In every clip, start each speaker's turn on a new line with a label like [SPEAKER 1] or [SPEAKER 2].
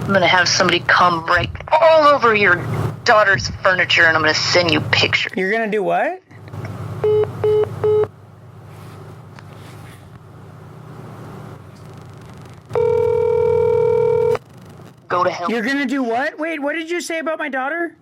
[SPEAKER 1] I'm gonna have somebody come break all over your daughter's furniture, and I'm gonna send you pictures.
[SPEAKER 2] You're gonna do what?
[SPEAKER 1] Go to hell.
[SPEAKER 2] You're gonna do what? Wait, what did you say about my daughter?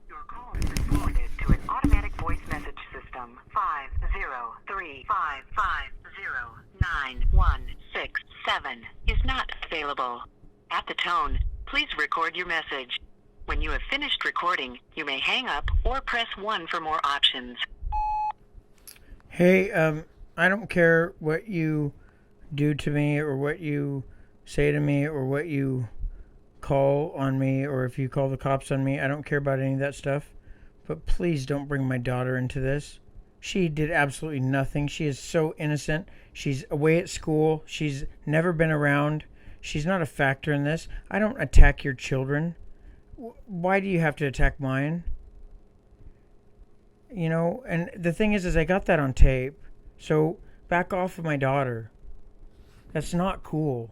[SPEAKER 3] Your call has been forwarded to an automatic voice message system. 503-550-9167 is not available. At the tone, please record your message. When you have finished recording, you may hang up or press 1 for more options.
[SPEAKER 2] Hey, I don't care what you do to me or what you say to me or what you call on me or if you call the cops on me. I don't care about any of that stuff. But please don't bring my daughter into this. She did absolutely nothing. She is so innocent. She's away at school. She's never been around. She's not a factor in this. I don't attack your children. Why do you have to attack mine? You know, and the thing is I got that on tape. So back off of my daughter. That's not cool.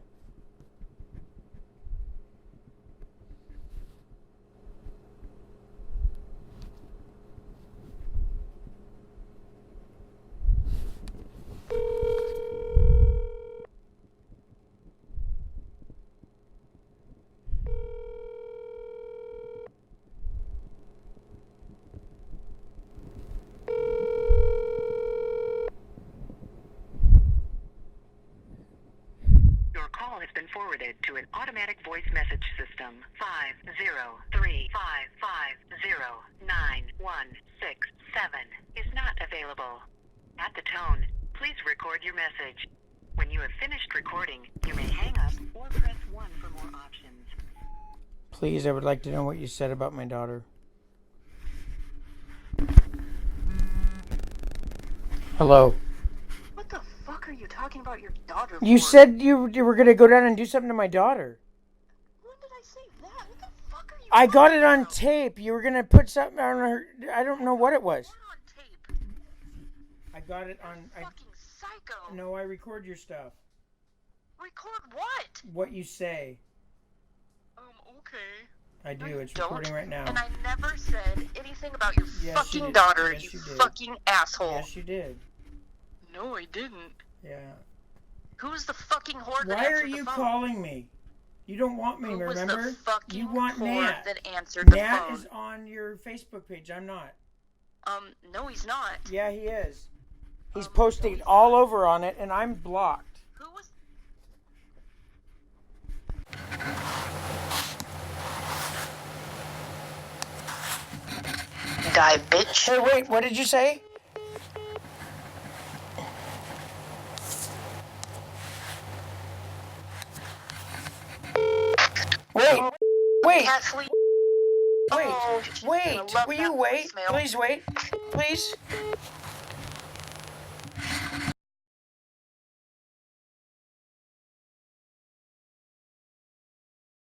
[SPEAKER 3] Your call has been forwarded to an automatic voice message system. 503-550-9167 is not available. At the tone, please record your message. When you have finished recording, you may hang up or press 1 for more options.
[SPEAKER 2] Please, I would like to know what you said about my daughter. Hello.
[SPEAKER 1] What the fuck are you talking about your daughter for?
[SPEAKER 2] You said you were going to go down and do something to my daughter.
[SPEAKER 1] When did I say that? What the fuck are you
[SPEAKER 2] I got it on
[SPEAKER 1] about?
[SPEAKER 2] tape. You were going to put something on her. I don't know what it was.
[SPEAKER 1] What on tape?
[SPEAKER 2] I got it on.
[SPEAKER 1] Fucking psycho.
[SPEAKER 2] No, I record your stuff.
[SPEAKER 1] Record what?
[SPEAKER 2] What you say.
[SPEAKER 1] Okay.
[SPEAKER 2] I do.
[SPEAKER 1] No, you
[SPEAKER 2] It's
[SPEAKER 1] don't.
[SPEAKER 2] recording right now.
[SPEAKER 1] And I never said anything about your
[SPEAKER 2] Yes, you
[SPEAKER 1] fucking
[SPEAKER 2] did.
[SPEAKER 1] daughter,
[SPEAKER 2] Yes,
[SPEAKER 1] you
[SPEAKER 2] you did.
[SPEAKER 1] fucking asshole.
[SPEAKER 2] Yes, you did.
[SPEAKER 1] No, I didn't.
[SPEAKER 2] Yeah.
[SPEAKER 1] Who's the fucking whore that
[SPEAKER 2] Why are
[SPEAKER 1] answered
[SPEAKER 2] you
[SPEAKER 1] the phone?
[SPEAKER 2] calling me? You don't want me,
[SPEAKER 1] Who was
[SPEAKER 2] remember?
[SPEAKER 1] the fucking
[SPEAKER 2] You want
[SPEAKER 1] whore
[SPEAKER 2] Nat.
[SPEAKER 1] that answered the
[SPEAKER 2] Nat
[SPEAKER 1] phone?
[SPEAKER 2] is on your Facebook page. I'm not.
[SPEAKER 1] No, he's not.
[SPEAKER 2] Yeah, he is. He's posting all over on it, and I'm blocked.
[SPEAKER 1] Who was... Die, bitch.
[SPEAKER 2] Hey, wait, what did you say? Wait, wait,
[SPEAKER 1] Cat sleep.
[SPEAKER 2] wait,
[SPEAKER 1] Oh, she's
[SPEAKER 2] wait,
[SPEAKER 1] gonna love
[SPEAKER 2] will
[SPEAKER 1] that
[SPEAKER 2] you wait?
[SPEAKER 1] voicemail.
[SPEAKER 2] Please wait, please.